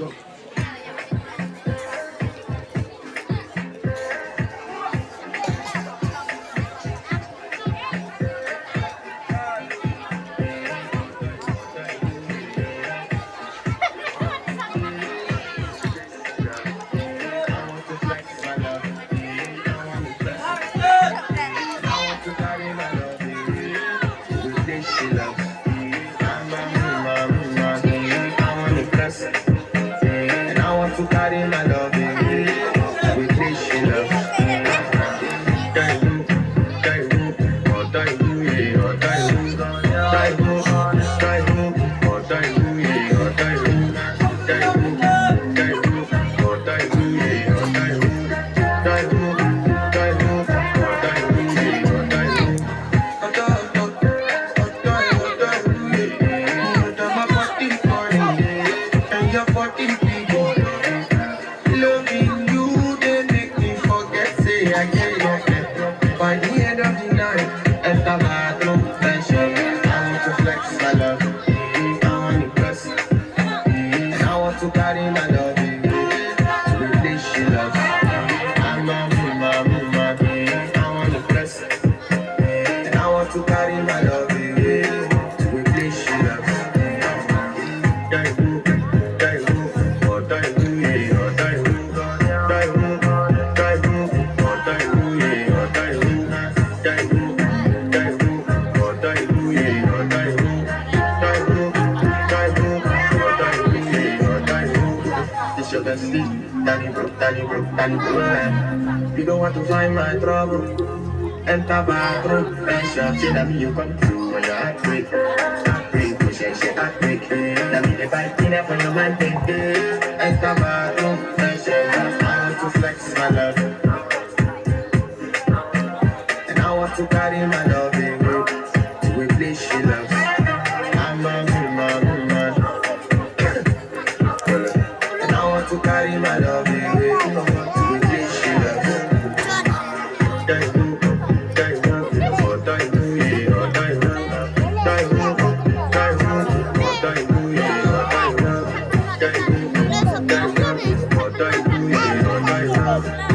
Go. And I want to carry my love with this she loves. Loving you, they make me forget, say I can't. By the end of the night, enter my room, tension. I want to flex my love, I want to press, and I want to carry my love to the place she loves. I'm a woman, I want to press, and I want to carry my love to the place she loves. You don't want to find my trouble. Enter bathroom, pressure. Say that me you come through when your heart break. Heart break, push and shit, heart break. That me the fight in for your mind, take it. Enter bathroom, pressure. I want to flex my love, and I want to carry my love to a place she loves. I'm a woman, and I want to carry my love to a place she loves. Love.